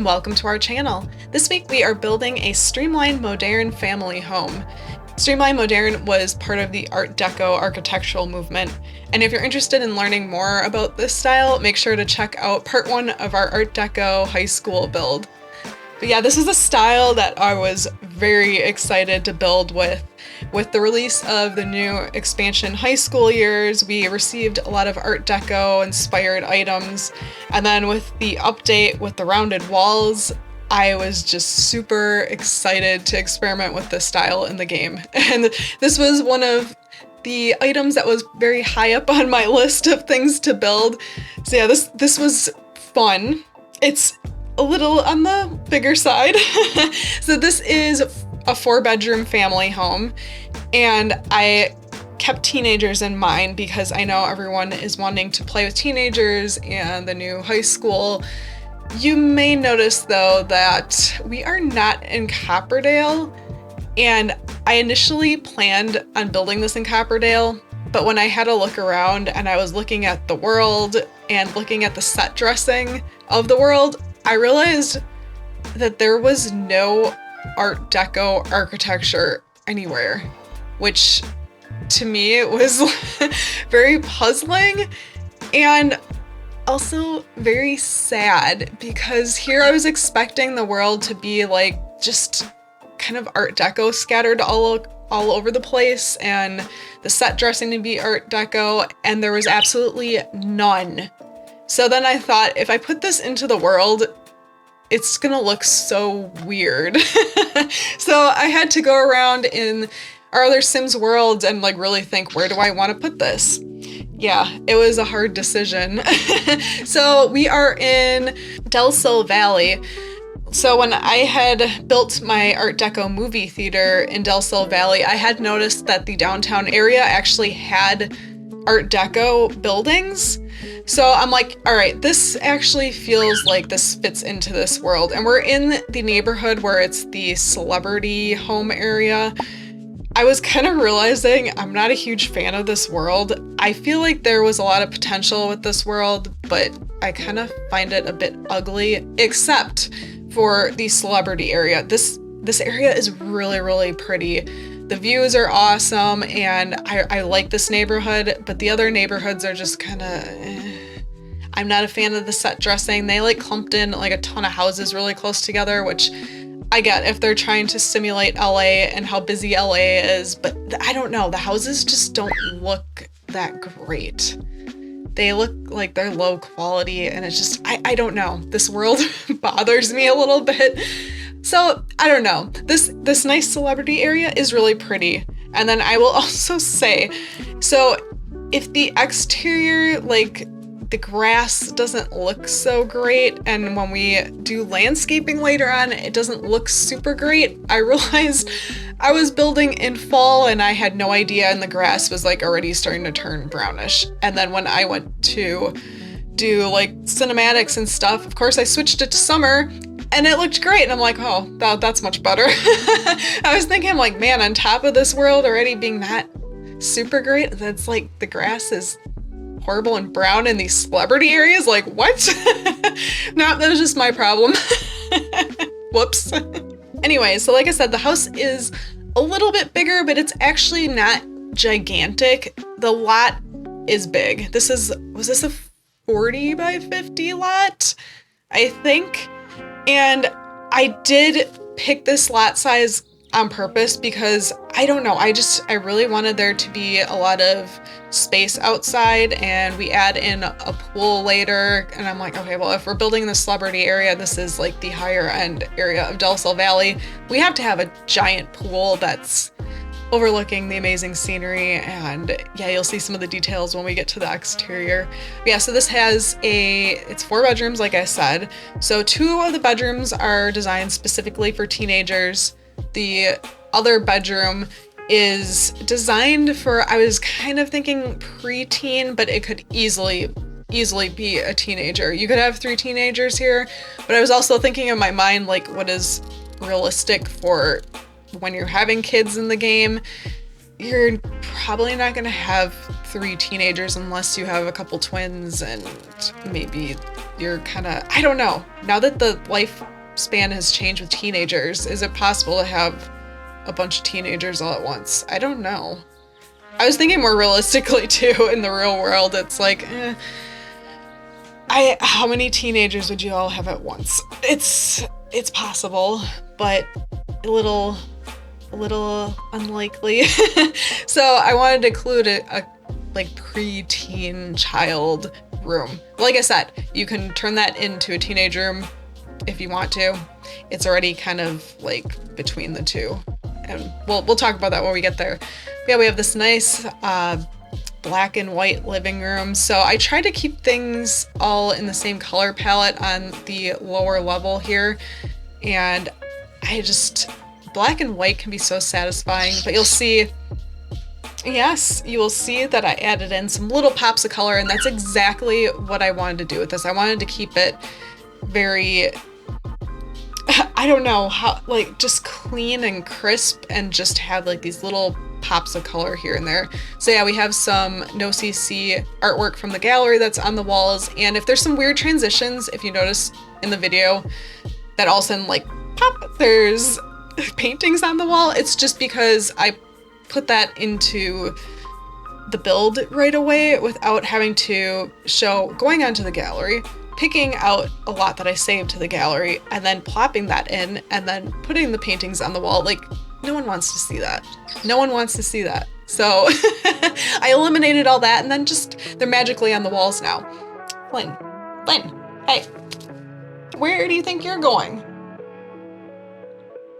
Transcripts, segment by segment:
and welcome to our channel. This week we are building a Streamline Moderne family home. Streamline Moderne was part of the Art Deco architectural movement, and if you're interested in learning more about this style, make sure to check out part 1 of our Art Deco high school build. But yeah, this is a style that I was very excited to build with. With the release of the new expansion high school years, we received a lot of Art Deco inspired items, and then with the update with the rounded walls, I was just super excited to experiment with this style in the game. And this was one of the items that was very high up on my list of things to build. So yeah, this was fun. It's a little on the bigger side. So this is a 4-bedroom family home, and I kept teenagers in mind because I know everyone is wanting to play with teenagers and the new high school. You may notice though that we are not in Copperdale, and I initially planned on building this in Copperdale, but when I had a look around and I was looking at the world and looking at the set dressing of the world, I realized that there was no Art Deco architecture anywhere, which to me was very puzzling and also very sad, because here I was expecting the world to be like just kind of Art Deco scattered all over the place, and the set dressing to be Art Deco, and there was absolutely none. So then I thought, if I put this into the world, it's gonna look so weird. So I had to go around in our other Sims worlds and like really think, where do I want to put this? Yeah, it was a hard decision. So we are in Del Sol Valley. So when I had built my Art Deco movie theater in Del Sol Valley, I had noticed that the downtown area actually had Art Deco buildings. So I'm like, all right, this actually feels like this fits into this world. And we're in the neighborhood where it's the celebrity home area. I was kind of realizing I'm not a huge fan of this world. I feel like there was a lot of potential with this world, but I kind of find it a bit ugly, except for the celebrity area. This area is really, really pretty. The views are awesome, and I like this neighborhood, but the other neighborhoods are just kind of I'm not a fan of the set dressing. They like clumped in like a ton of houses really close together, which I get if they're trying to simulate LA and how busy LA is, but I don't know. The houses just don't look that great. They look like they're low quality, and it's just, I don't know. This world bothers me a little bit. So I don't know. This nice celebrity area is really pretty. And then I will also say, so if the exterior, like the grass doesn't look so great, and when we do landscaping later on, it doesn't look super great, I realized I was building in fall and I had no idea, and the grass was like already starting to turn brownish. And then when I went to do like cinematics and stuff, of course I switched it to summer, and it looked great, and I'm like, oh, that's much better. I was thinking, I'm like, man, on top of this world already being not super great, that's like the grass is horrible and brown in these celebrity areas. Like, what? No, that was just my problem. Whoops. Anyway, so like I said, the house is a little bit bigger, but it's actually not gigantic. The lot is big. Was this a 40 by 50 lot? I think. And I did pick this lot size on purpose because I don't know, I really wanted there to be a lot of space outside, and we add in a pool later, and I'm like, okay, well, if we're building in the celebrity area, this is like the higher end area of Del Sol Valley, we have to have a giant pool that's overlooking the amazing scenery. And yeah, you'll see some of the details when we get to the exterior. But yeah, so this has it's 4 bedrooms, like I said. So 2 of the bedrooms are designed specifically for teenagers. The other bedroom is designed for, I was kind of thinking preteen, but it could easily be a teenager. You could have 3 teenagers here, but I was also thinking in my mind, like, what is realistic for when you're having kids in the game. You're probably not going to have 3 teenagers unless you have a couple twins, and maybe you're kind of, I don't know. Now that the life span has changed with teenagers. Is it possible to have a bunch of teenagers all at once? I don't know. I was thinking more realistically too, in the real world. It's like, how many teenagers would you all have at once? It's possible, but a little unlikely. So I wanted to include a like preteen child room. Like I said, you can turn that into a teenage room if you want to. It's already kind of like between the two, and we'll talk about that when we get there. Yeah, we have this nice black and white living room. So I try to keep things all in the same color palette on the lower level here, and black and white can be so satisfying. But you'll see, yes, you will see that I added in some little pops of color, and that's exactly what I wanted to do with this. I wanted to keep it very, I don't know how, like just clean and crisp, and just have like these little pops of color here and there. So yeah, we have some no CC artwork from the gallery that's on the walls, and if there's some weird transitions, if you notice in the video that all of a sudden like pop, there's paintings on the wall, it's just because I put that into the build right away without having to show going onto the gallery, picking out a lot that I saved to the gallery, and then plopping that in, and then putting the paintings on the wall. Like, no one wants to see that. No one wants to see that. So I eliminated all that, and then just they're magically on the walls now. Flynn, hey, where do you think you're going?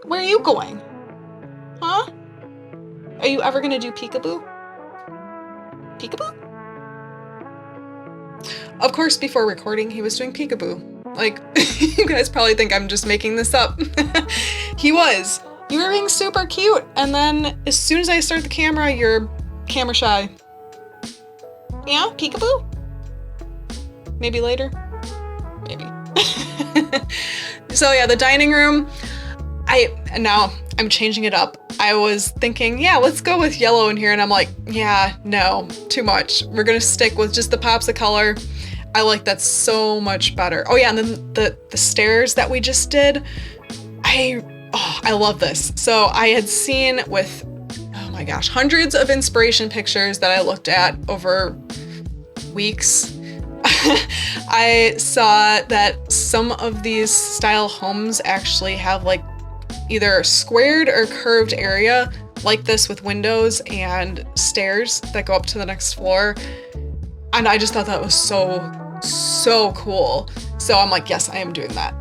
Where are you going? Huh? Are you ever gonna do peekaboo? Peekaboo? Of course, before recording, he was doing peekaboo. Like, you guys probably think I'm just making this up. He was. You were being super cute, and then as soon as I start the camera, you're camera shy. Yeah, peekaboo? Maybe later? Maybe. So yeah, the dining room, now I'm changing it up. I was thinking, yeah, let's go with yellow in here, and I'm like, yeah, no, too much. We're gonna stick with just the pops of color. I like that so much better. Oh yeah, and then the stairs that we just did, I love this. So I had seen with, oh my gosh, hundreds of inspiration pictures that I looked at over weeks. I saw that some of these style homes actually have like either squared or curved area like this with windows and stairs that go up to the next floor. And I just thought that was so cool. So I'm like, yes, I am doing that.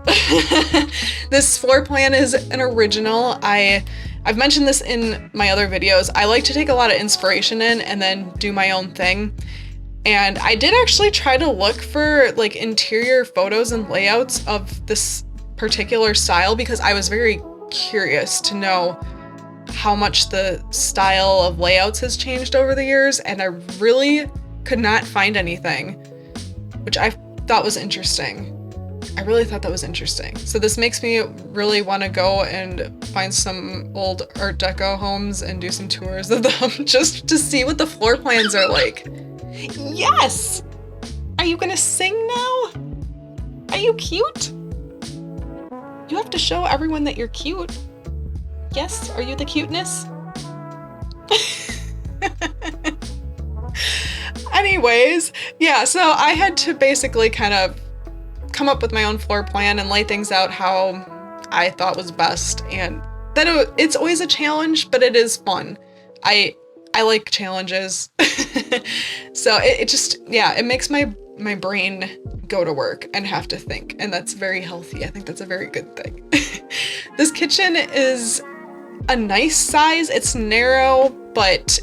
This floor plan is an original. I've mentioned this in my other videos. I like to take a lot of inspiration in and then do my own thing. And I did actually try to look for like interior photos and layouts of this particular style because I was very curious to know how much the style of layouts has changed over the years, and I really could not find anything, which I thought was interesting. I really thought that was interesting. So this makes me really want to go and find some old Art Deco homes and do some tours of them just to see what the floor plans are like. Yes! Are you gonna sing now? Are you cute? You have to show everyone that you're cute. Yes, are you the cuteness? Anyways, yeah, so I had to basically kind of come up with my own floor plan and lay things out how I thought was best, and that it's always a challenge, but it is fun. I like challenges. So it just, yeah, it makes my brain go to work and have to think, and that's very healthy. I think that's a very good thing. This kitchen is a nice size. It's narrow, but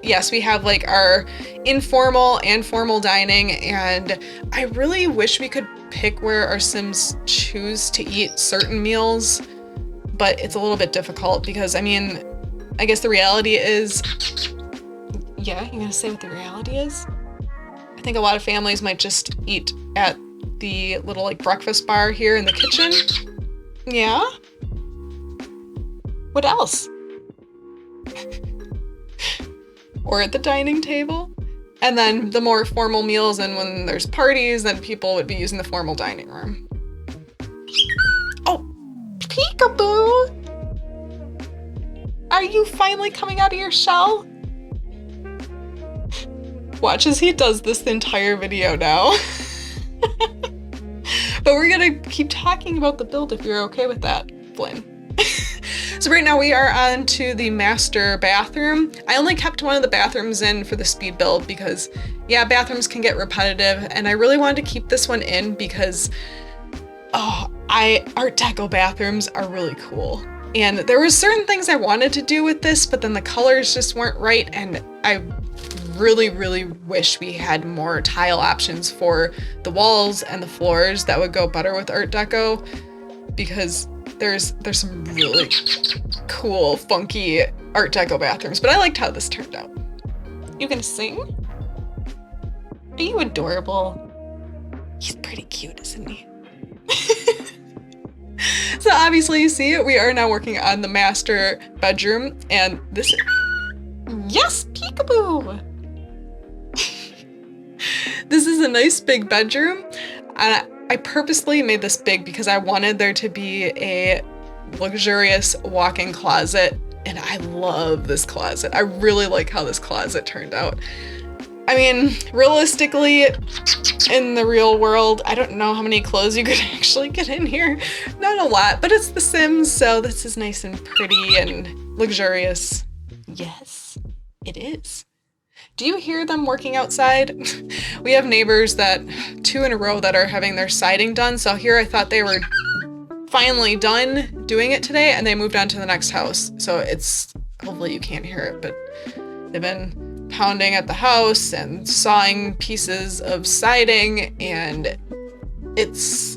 yes, we have like our informal and formal dining, and I really wish we could pick where our Sims choose to eat certain meals, but it's a little bit difficult because, I mean, I guess the reality is, yeah, you're gonna say what the reality is? I think a lot of families might just eat at the little like breakfast bar here in the kitchen. Yeah? What else? Or at the dining table? And then the more formal meals, and when there's parties, then people would be using the formal dining room. Oh, Peekaboo! Are you finally coming out of your shell? Watch as he does this the entire video now. But we're gonna keep talking about the build if you're okay with that, Flynn. So right now we are on to the master bathroom. I only kept one of the bathrooms in for the speed build because, yeah, bathrooms can get repetitive, and I really wanted to keep this one in because, Art Deco bathrooms are really cool. And there were certain things I wanted to do with this, but then the colors just weren't right, and I really, really wish we had more tile options for the walls and the floors that would go better with Art Deco, because there's some really cool, funky Art Deco bathrooms, but I liked how this turned out. You gonna sing? Are you adorable? He's pretty cute, isn't he? So obviously you see we are now working on the master bedroom, and this is, yes, peekaboo! This is a nice big bedroom, and I purposely made this big because I wanted there to be a luxurious walk-in closet, and I love this closet. I really like how this closet turned out. I mean, realistically, in the real world, I don't know how many clothes you could actually get in here. Not a lot, but it's The Sims, so this is nice and pretty and luxurious. Yes, it is. Do you hear them working outside? We have neighbors that 2 in a row that are having their siding done, so here I thought they were finally done doing it today, and they moved on to the next house. So it's, hopefully you can't hear it, but they've been pounding at the house and sawing pieces of siding, and it's,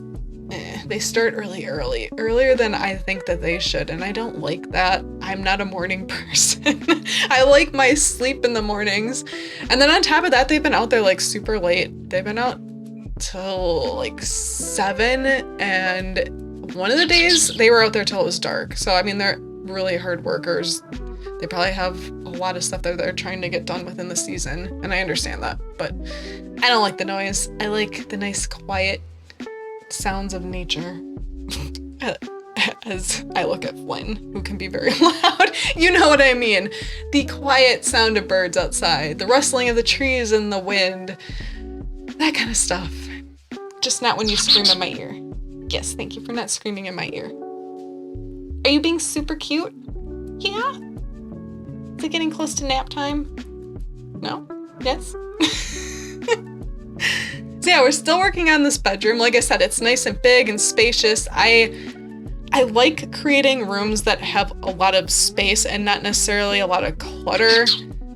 they start earlier than I think that they should, and I don't like that. I'm not a morning person. I like my sleep in the mornings. And then on top of that, they've been out there like super late. They've been out till like 7, and one of the days they were out there till it was dark. So I mean, they're really hard workers. They probably have a lot of stuff that they're trying to get done within the season, and I understand that, but I don't like the noise. I like the nice quiet sounds of nature. As I look at Flynn, who can be very loud, you know what I mean. The quiet sound of birds outside, the rustling of the trees in the wind, that kind of stuff. Just not when you scream in my ear. Yes, thank you for not screaming in my ear. Are you being super cute? Yeah? Is it getting close to nap time? No? Yes? So yeah, we're still working on this bedroom. Like I said, it's nice and big and spacious. I like creating rooms that have a lot of space and not necessarily a lot of clutter.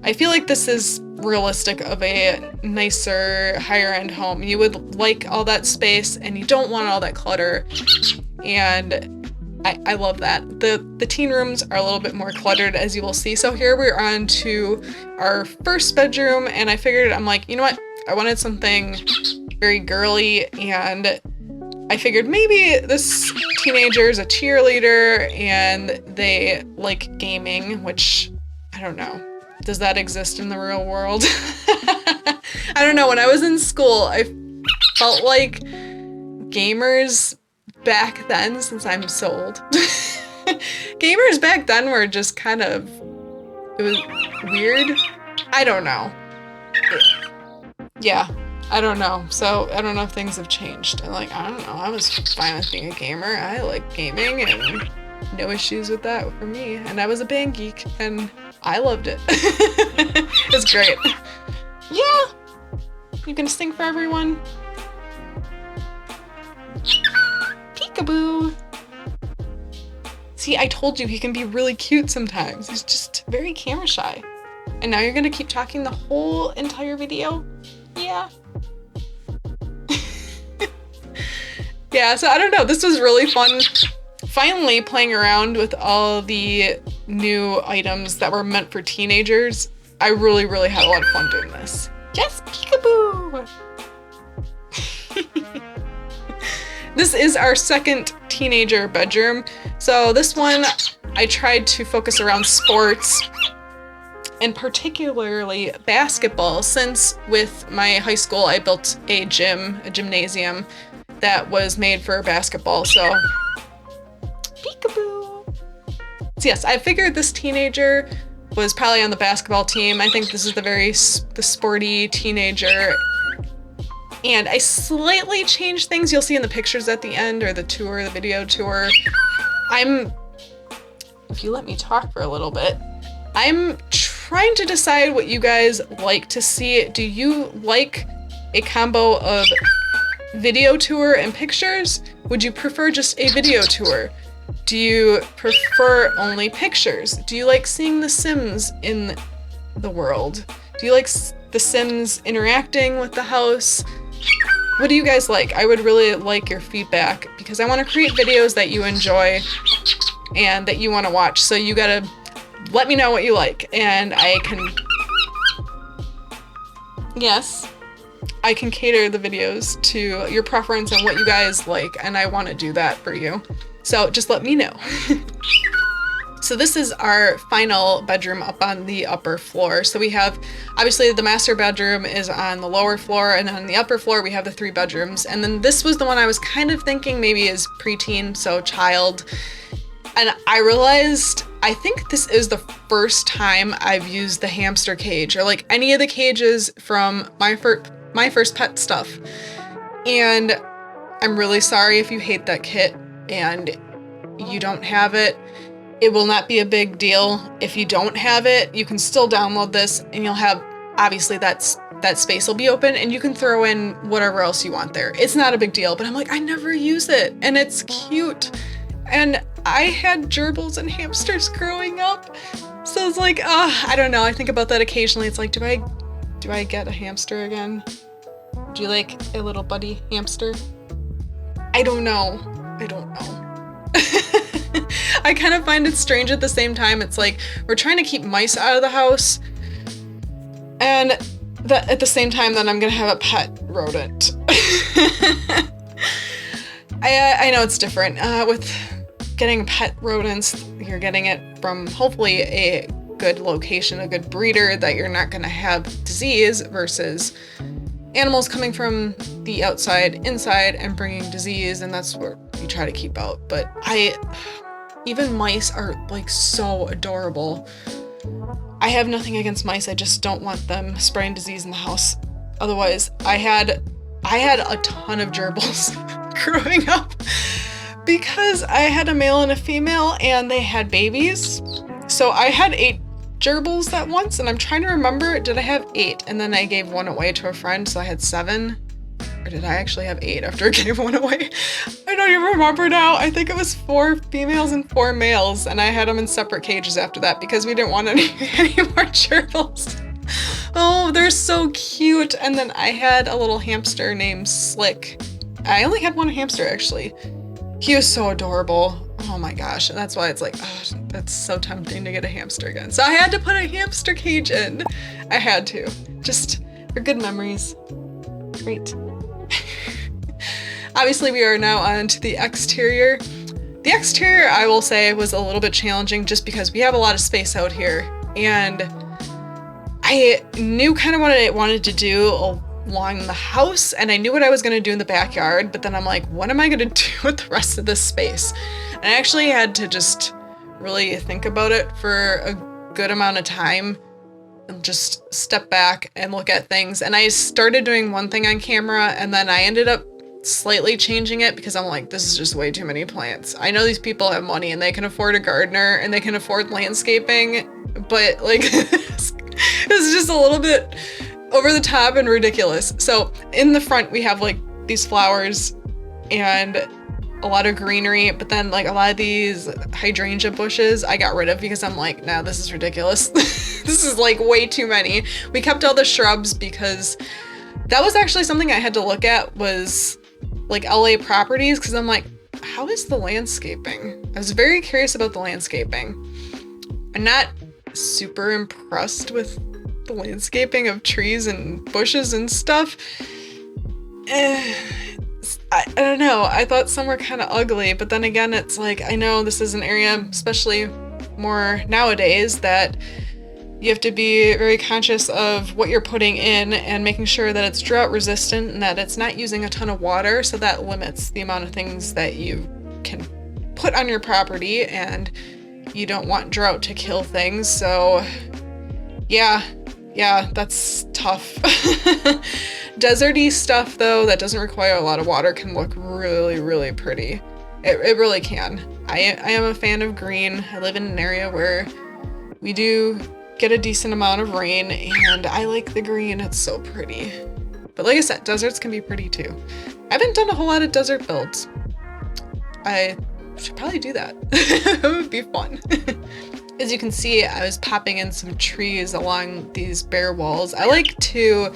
I feel like this is realistic of a nicer, higher end home. You would like all that space and you don't want all that clutter. And I love that. The teen rooms are a little bit more cluttered, as you will see. So here we're on to our first bedroom, and I figured, I'm like, you know what? I wanted something very girly, and I figured maybe this teenager is a cheerleader and they like gaming, which I don't know. Does that exist in the real world? I don't know. When I was in school, I felt like gamers back then, since I'm so old, gamers back then were just kind of, it was weird. I don't know. Yeah, I don't know. So I don't know if things have changed. And like, I don't know. I was fine with being a gamer. I like gaming and no issues with that for me. And I was a band geek and I loved it. It's great. Yeah. You gonna sing for everyone? Peekaboo. See, I told you he can be really cute sometimes. He's just very camera shy. And now you're gonna keep talking the whole entire video? Yeah. Yeah, so I don't know. This was really fun. Finally playing around with all the new items that were meant for teenagers. I really, really had a lot of fun doing this. Yes, peekaboo! This is our second teenager bedroom. So this one, I tried to focus around sports, and particularly basketball, since with my high school I built a gymnasium that was made for basketball. So peekaboo. So yes, I figured this teenager was probably on the basketball team. I think this is the sporty teenager. And I slightly changed things. You'll see in the pictures at the end, or the tour, the video tour. If you let me talk for a little bit, I'm trying to decide what you guys like to see. Do you like a combo of video tour and pictures? Would you prefer just a video tour? Do you prefer only pictures? Do you like seeing the Sims in the world? Do you like the Sims interacting with the house? What do you guys like? I would really like your feedback because I want to create videos that you enjoy and that you want to watch. So you gotta let me know what you like, and I can cater the videos to your preference and what you guys like, and I want to do that for you. So just let me know. So this is our final bedroom up on the upper floor. So we have, obviously the master bedroom is on the lower floor, and then on the upper floor we have the 3 bedrooms. And then this was the one I was kind of thinking maybe is preteen, so child. And I realized, I think this is the first time I've used the hamster cage, or like any of the cages from my first pet stuff. And I'm really sorry if you hate that kit and you don't have it. It will not be a big deal. If you don't have it, you can still download this, and you'll have, obviously that space will be open, and you can throw in whatever else you want there. It's not a big deal, but I'm like, I never use it, and it's cute. And I had gerbils and hamsters growing up, so it's like, I don't know. I think about that occasionally. It's like, do I get a hamster again? Do you like a little buddy hamster? I don't know. I kind of find it strange at the same time. It's like we're trying to keep mice out of the house, and that at the same time that I'm gonna have a pet rodent. I know it's different with getting pet rodents. You're getting it from hopefully a good location, a good breeder that you're not gonna have disease, versus animals coming from the outside inside and bringing disease, and that's what you try to keep out. But even mice are like so adorable. I have nothing against mice, I just don't want them spreading disease in the house. Otherwise, I had a ton of gerbils growing up because I had a male and a female and they had babies. So I had 8 gerbils at once, and I'm trying to remember, did I have 8 and then I gave 1 away to a friend, so I had 7? Or did I actually have 8 after I gave 1 away? I don't even remember now. I think it was 4 females and 4 males, and I had them in separate cages after that because we didn't want any more gerbils. Oh, they're so cute. And then I had a little hamster named Slick. I only had 1 hamster, actually. He was so adorable. Oh my gosh. And that's why it's like, oh, that's so tempting to get a hamster again. So I had to put a hamster cage in. I had to. Just for good memories. Great. Obviously, we are now on to the exterior. The exterior, I will say, was a little bit challenging just because we have a lot of space out here. And I knew kind of what I wanted to do along the house, and I knew what I was going to do in the backyard, but then I'm like, what am I going to do with the rest of this space? And I actually had to just really think about it for a good amount of time and just step back and look at things. And I started doing one thing on camera, and then I ended up slightly changing it because I'm like, this is just way too many plants. I know these people have money and they can afford a gardener and they can afford landscaping, but like it's just a little bit over the top and ridiculous. So in the front we have like these flowers and a lot of greenery, but then like a lot of these hydrangea bushes I got rid of because I'm like, nah, this is ridiculous. This is like way too many. We kept all the shrubs because that was actually something I had to look at, was like LA properties, because I'm like, how is the landscaping? I was very curious about the landscaping. I'm not super impressed with the landscaping of trees and bushes and stuff. I don't know. I thought some were kind of ugly, but then again, it's like, I know this is an area, especially more nowadays, that you have to be very conscious of what you're putting in and making sure that it's drought resistant and that it's not using a ton of water, so that limits the amount of things that you can put on your property. And you don't want drought to kill things. So yeah, that's tough. Deserty stuff though, that doesn't require a lot of water, can look really, really pretty. It really can. I am a fan of green. I live in an area where we do get a decent amount of rain, and I like the green. It's so pretty. But like I said, deserts can be pretty too. I haven't done a whole lot of desert builds. I should probably do that. It would be fun. As you can see, I was popping in some trees along these bare walls. I like to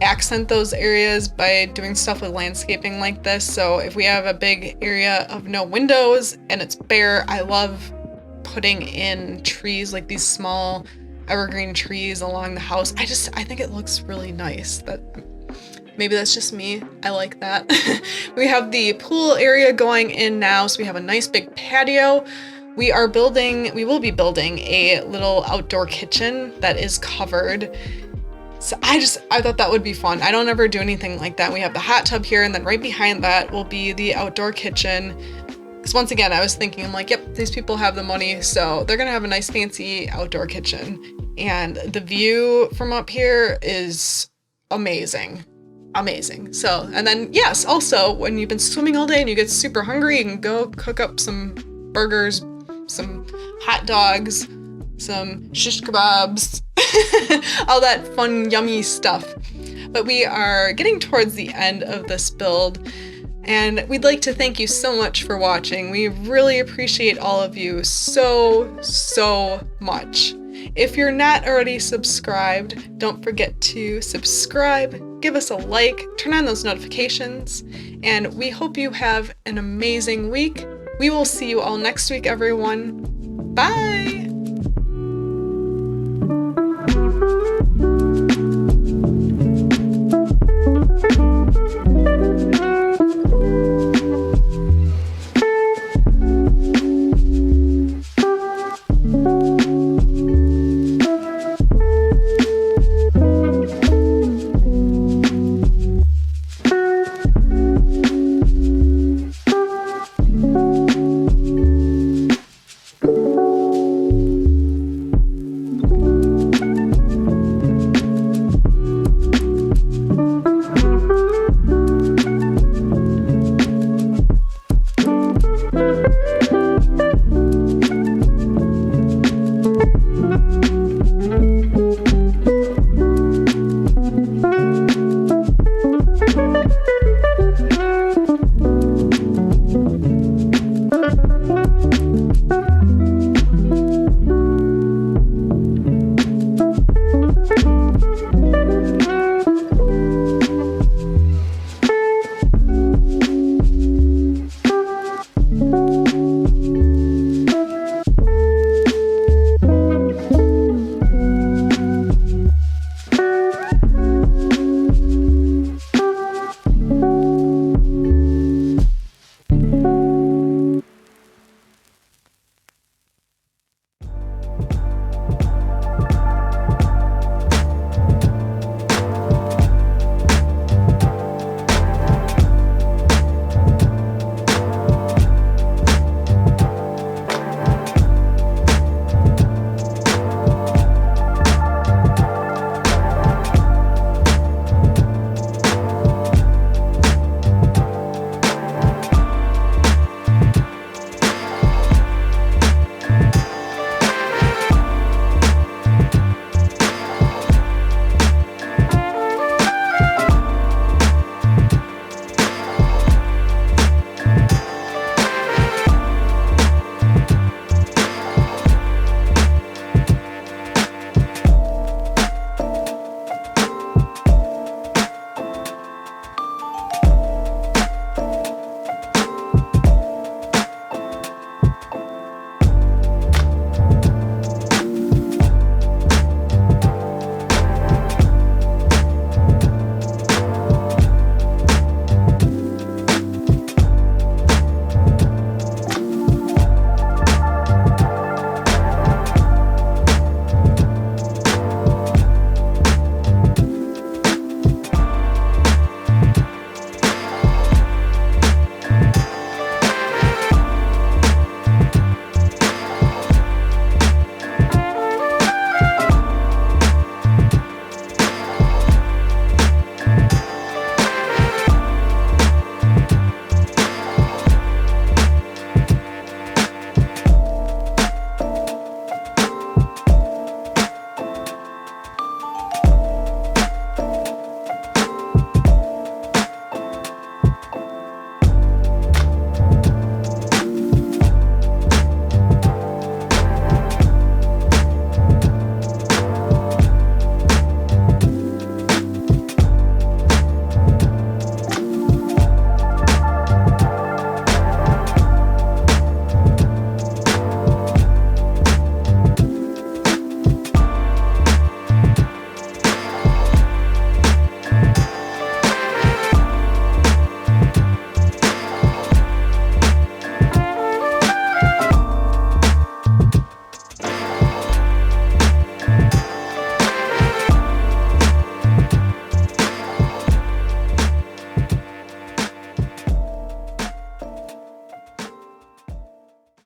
accent those areas by doing stuff with landscaping like this. So if we have a big area of no windows and it's bare, I love putting in trees, like these small evergreen trees along the house. I think it looks really nice. Maybe that's just me. I like that. We have the pool area going in now, so we have a nice big patio. We will be building a little outdoor kitchen that is covered. So I thought that would be fun. I don't ever do anything like that. We have the hot tub here, and then right behind that will be the outdoor kitchen. Because once again, I was thinking, I'm like, yep, these people have the money, so they're gonna have a nice fancy outdoor kitchen. And the view from up here is amazing. Amazing. So, and then yes, also when you've been swimming all day and you get super hungry, you can go cook up some burgers, some hot dogs, some shish kebabs, all that fun, yummy stuff. But we are getting towards the end of this build, and we'd like to thank you so much for watching. We really appreciate all of you so much. If you're not already subscribed, don't forget to subscribe, give us a like, turn on those notifications, and we hope you have an amazing week. We will see you all next week, everyone. Bye!